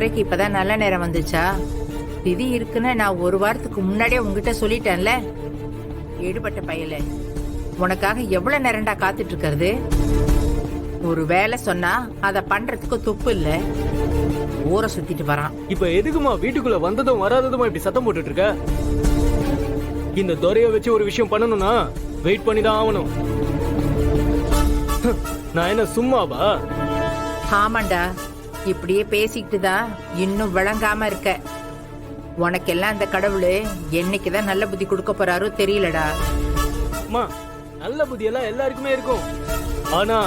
துரைக்கு இப்பதான் நல்ல நேரம் வந்துச்சா? திதி இருக்குன்னு நான் ஒரு வாரத்துக்கு முன்னாடியே உங்ககிட்ட சொல்லிட்டேன்ல. ஈடுபட்ட பயல, உனக்காக எவ்வளவு நேரம்டா காத்துட்டு இருக்கிறது? ஒரு வேலை சொன்னா அத பண்றதுக்கு துப்பு இல்ல. ஊரை சுத்திட்டு வரான். இப்ப எதுக்குமா வீட்டுக்குள்ள வந்ததும் வராததுமா இப்படி சத்தம் போட்டுட்டு இருக்க? இந்த துரைய வச்சு ஒரு விஷயம் பண்ணணும்னா வெயிட் பண்ணி தான் ஆகணும். நான் என்ன சும்மாவா? ஆமாண்டா, இப்படியே பேசிக்கிட்டு தான் இன்னும் விளங்காம இருக்க. உனக்கெல்லாம் அந்த கடவுள் என்னைக்குதான் நல்ல புத்தி கொடுக்க போறாரோ தெரியலடா. அம்மா, நல்ல புத்தி எல்லாம் எல்லாருக்குமே இருக்கும். ஆனா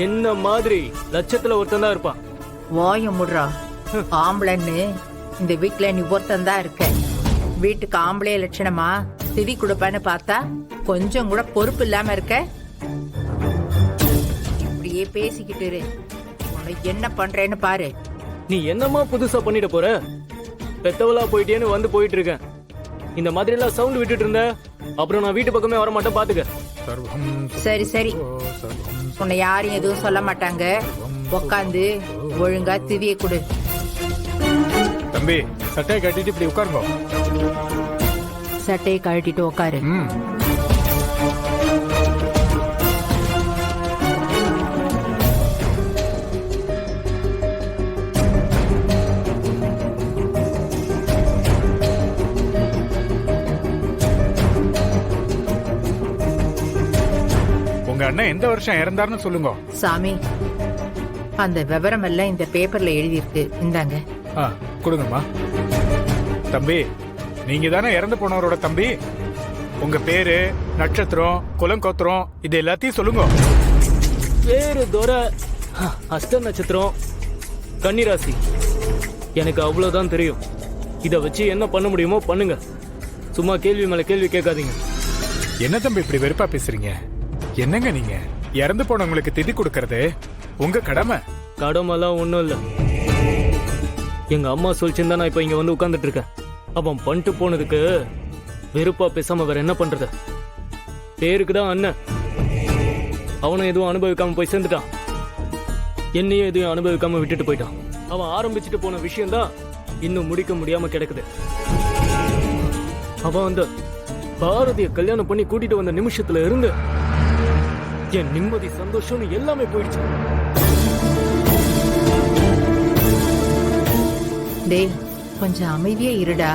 என்ன மாதிரி லட்சத்துல ஒருத்தன் தான் இருப்பான். வாய முடுறா. ஆம்பளைன்னு இந்த வீட்டுல நீ ஒருத்தன் தான் இருக்க. வீட்டுக்கு ஆம்பளை லட்சணமா திதி கொடுப்பேன்னு பார்த்தா கொஞ்சம் கூட பொறுப்பு இல்லாம இருக்க. இப்படியே பேசிக்கிட்டு இரு. உனக்கு என்ன பண்றேன்னு பாரு. நீ என்னமா புதுசா பண்ணிட போற? பெத்தவளா போயிட்டேன்னு வந்து போயிட்டு இருக்கேன். இந்த மாதிரி எல்லாம் சவுண்ட் விட்டுட்டு இருந்த அப்புறம் நான் வீட்டு பக்கமே வர மாட்டேன், பாத்துக்க. சரி சரி, உன்னை யாரும் எதுவும் சொல்ல மாட்டாங்க. உக்காந்து ஒழுங்கா திதியை கொடு. தம்பி, சட்டையை கட்டிட்டு இப்படி உட்காருங்க. சட்டையை கழட்டிட்டு உட்காரு. உங்க அண்ணன் எந்த வருஷம் இறந்தாருன்னு சொல்லுங்க. சாமி, அந்த விவரம் எல்லாம் இந்த பேப்பர்ல எழுதியிருக்கு. இந்தாங்க. கொடுங்கம்மா. தம்பி, நீங்க தானே இறந்து போனவரோட தம்பி. உங்க பேரு, நட்சத்திரம், குலங்கோத்திரம் இது எல்லாத்தையும் சொல்லுங்க. பேரு துரை, அஸ்த நட்சத்திரம், கன்னிராசி. எனக்கு அவ்வளவுதான் தெரியும். இத வச்சு என்ன பண்ண முடியுமோ பண்ணுங்க. சும்மா கேள்வி மேல கேள்வி கேட்காதீங்க. என்ன தம்பி இப்படி வெறுப்பா பேசுறீங்க? என்னங்க நீங்க? இறந்து போனவங்களுக்கு திதி கொடுக்கறது உங்க கடமை. கடமைலாம் ஒண்ணும் இல்ல. எங்க அம்மா சொல்லிச்சிருந்தா நான் இப்ப இங்க வந்து உட்கார்ந்துட்டு இருக்கேன். அவன் பண்ணிட்டு போனதுக்கு வெறுப்பா பேசாம வேற என்ன பண்றது? பேருக்குதான் அண்ணன். அவனும் எதுவும் அனுபவிக்காம போய் சேர்ந்துட்டான். என்னையும் எதுவும் அனுபவிக்காம விட்டுட்டு போயிட்டான். அவன் ஆரம்பிச்சுட்டு போன விஷயம் தான் இன்னும் முடிக்க முடியாம கிடக்குது. அவன் அந்த பாரதிய கல்யாணம் பண்ணி கூட்டிட்டு வந்த நிமிஷத்துல இருந்து என் நிம்மதி, சந்தோஷம் எல்லாமே போயிடுச்சு. டேய், கொஞ்சம் அமைதியா இருடா.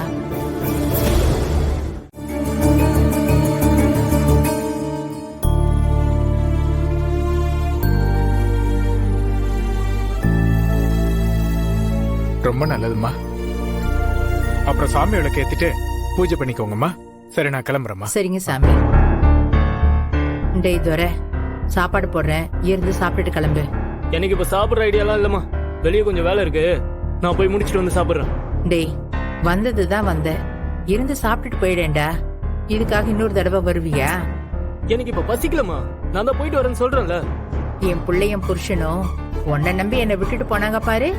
ரொம்ப நல்லதுமா. அப்புறம் சாமி விளக்கு ஏத்திட்டு பூஜை பண்ணிக்கோங்கம்மா. சரி, நான் கிளம்புறேம்மா. சரிங்க சாமி. டேய் துரை, சாப்பாடு போடுறேன், இருந்து சாப்பிட்டுட்டு கிளம்பு. எனக்கு இப்ப சாப்பிடுற ஐடியாலாம் இல்லம்மா. வெளியே கொஞ்சம் வேலை இருக்கு, நான் போய் முடிச்சிட்டு வந்து சாப்பிடுறேன். டேய், வந்ததுதான் வந்த, இருந்து சாப்பிட்டுட்டு போயிடேன்டா. இதுக்காக இன்னொரு தடவை வருவியா? எனக்கு இப்ப பசிக்கலமா, நான் தான் போயிட்டு வரேன்னு சொல்றேன்ல. என் பிள்ளையும் புருஷனும் உன்னை நம்பி என்னை விட்டுட்டு போனாங்க பாரு.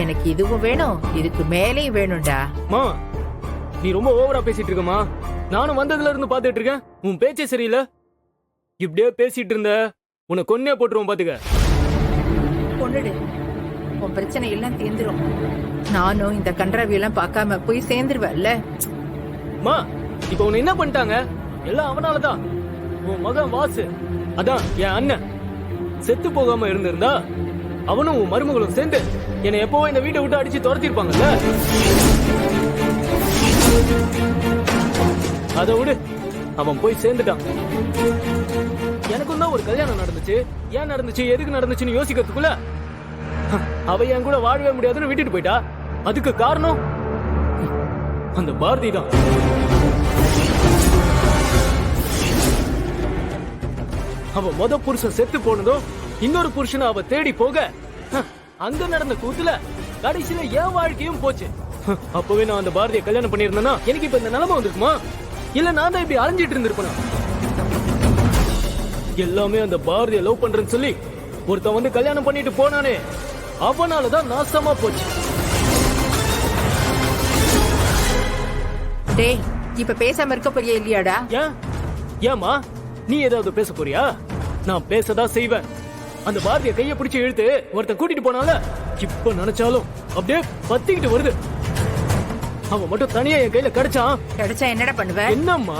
எனக்கு இதுவும் வேணும், இதுக்கு மேலேயும் வேணும்டா. மா, நீ ரொம்ப ஓவரா பேசிட்டு இருக்கமா. நானும் வந்ததுல இருந்து பாத்துட்டு இருக்கேன். உன் பேச்சே சரியில்லை. இப்படியே பேசிட்டு இருந்த உன்னை கொன்னே போட்டுருவோம், பாத்துக்க. கொன்னுடு, உன் பிரச்சனை எல்லாம் தீர்ந்துரும். நானும் இந்த கன்றாவியெல்லாம் பார்க்காம போய் சேர்ந்துருவேன்ல. மா, இப்ப உன்னை என்ன பண்ணிட்டாங்க? எல்லாம் அவனாலதான். உன் மகன் வாசு, அதான் என் அண்ணன், செத்து போகாம இருந்திருந்தா அவனும் உன் மருமகளும் சேர்ந்து என்னை எப்பவோ இந்த வீட்டை விட்டு அடிச்சு துரத்திருப்பாங்கல்ல. அதை விடு, அவன் போய் சேர்ந்துட்டான். எனக்கும் தான் ஒரு கல்யாணம் நடந்துச்சு. ஏன் நடந்துச்சு, எதுக்கு நடந்துச்சுன்னு யோசிக்கிறதுக்குள்ள அவ என் கூட வாழவே முடியாதுன்னு விட்டுட்டு போயிட்டா. அதுக்கு காரணம் அந்த பாரதி தான். அவ முத புருஷன் செத்து போனதும் இன்னொரு புருஷனை அவ தேடி போக அங்க நடந்த கூத்துல கடைசியில என் வாழ்க்கையும் போச்சு. அப்பவே நான் அந்த பாரதியை கல்யாணம் பண்ணிருந்தேன்னா எனக்கு இப்ப இந்த நிலைமை வந்திருக்குமா? இல்ல நான் தான் இப்படி அலைஞ்சிட்டு இருந்திருப்பேனா? எல்லாமே அந்த பாரதியை லவ் பண்றேன்னு சொல்லி ஒருத்தன் வந்து கல்யாணம் பண்ணிட்டு போனானே, அவனாலதான் நாசமா போச்சு. டேய், இப்ப பேசாம இருக்க போறியா இல்லையாடா? ஏமா, நீ ஏதாவது பேச போறியா? நான் பேசதான் செய்வேன். அந்த பாரதிய கைய பிடிச்சு இழுத்து ஒருத்தன் கூட்டிட்டு போனால இப்ப நினைச்சாலும் அப்படியே பத்திக்கிட்டு வருது. அவன் மட்டும் தனியா என் கையில கிடைச்சான். கிடைச்சா என்னடா பண்ணுவ? என்னம்மா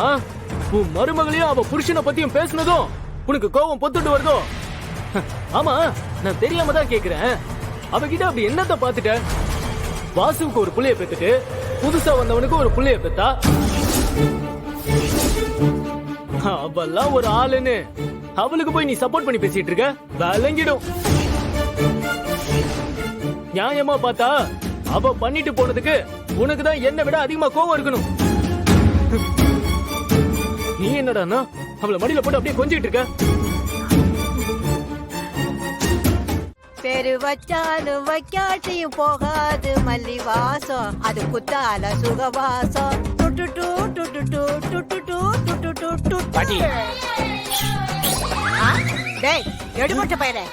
உன் மருமகளையும் அவ புருஷனை பத்தியும் பேசுனதும் உனக்கு கோவம் பொத்துட்டு வருதோ? ஆமா, நான் தெரியாம தான் கேக்குறேன். அவகிட்ட அப்படி என்னத்த பாத்துட்ட? வாசுவுக்கு ஒரு புள்ளைய பெத்துட்டு புதுசா வந்தவனுக்கு ஒரு புள்ளைய பெத்தா. அவெல்லாம் ஒரு ஆளுன்னு அவளுக்கு போய் நீ சப்போர்ட் பண்ணி பேசிட்டு இருக்க? விளங்கிடும். நியாயமா பார்த்தா அவ பண்ணிட்டு போனதுக்கு உனக்கு தான் என்ன விட அதிகமா கோவம் இருக்கணும். நீ என்னடான்னா அவளை மடியில போட்டு அப்படியே கொஞ்சிட்டு இருக்க. பேரு வச்சாலும் வைக்காட்டியும் போகாது மல்லி வாசம், அது குத்தால சுகவாசம். டுட்டுட்டு டுட்டுட்டு டுட்டுட்டு டுட்டுட்டு டுட்டு. ஆ? டேய் எடுபட்ட பையனே,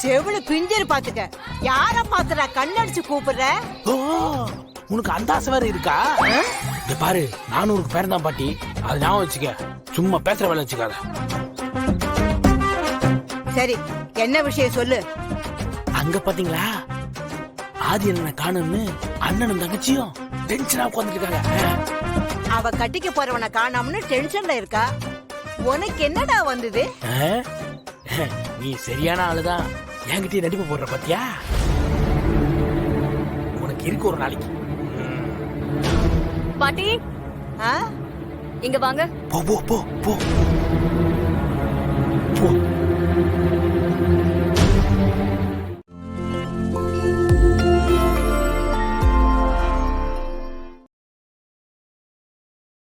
செவில பிஞ்சிரு பாத்துக்க. யார பாத்துறா கண்ணடிச்சு கூப்பிடுற? ஓ, உனக்கு அந்த ஆசை வேற இருக்கா? இங்க பாரு, நானும் உனக்கு பேரன் தான் பாட்டி. அது ஞாபகம் வச்சுக்க. சும்மா பேசுற வேலை வச்சுக்காத. சரி, என்ன விஷயம் சொல்லு. அங்க பாத்தீங்களா, ஆதி என்ன காணும்னு அண்ணனும் தங்கச்சியும் டென்ஷனா உட்காந்துட்டு இருக்காங்க. அவ கட்டிக்க போறவனை காணாமனு டென்ஷன்ல இருக்கா. உனக்கு என்னடா வந்தது? நீ சரியான ஆளுதான். என்கிட்டயே நடிப்பு போடுற பாத்தியா? உனக்கு இருக்கு ஒரு நாளைக்கு. பாட்டி ஆ? இங்க வாங்க. போ போ போ போ போ.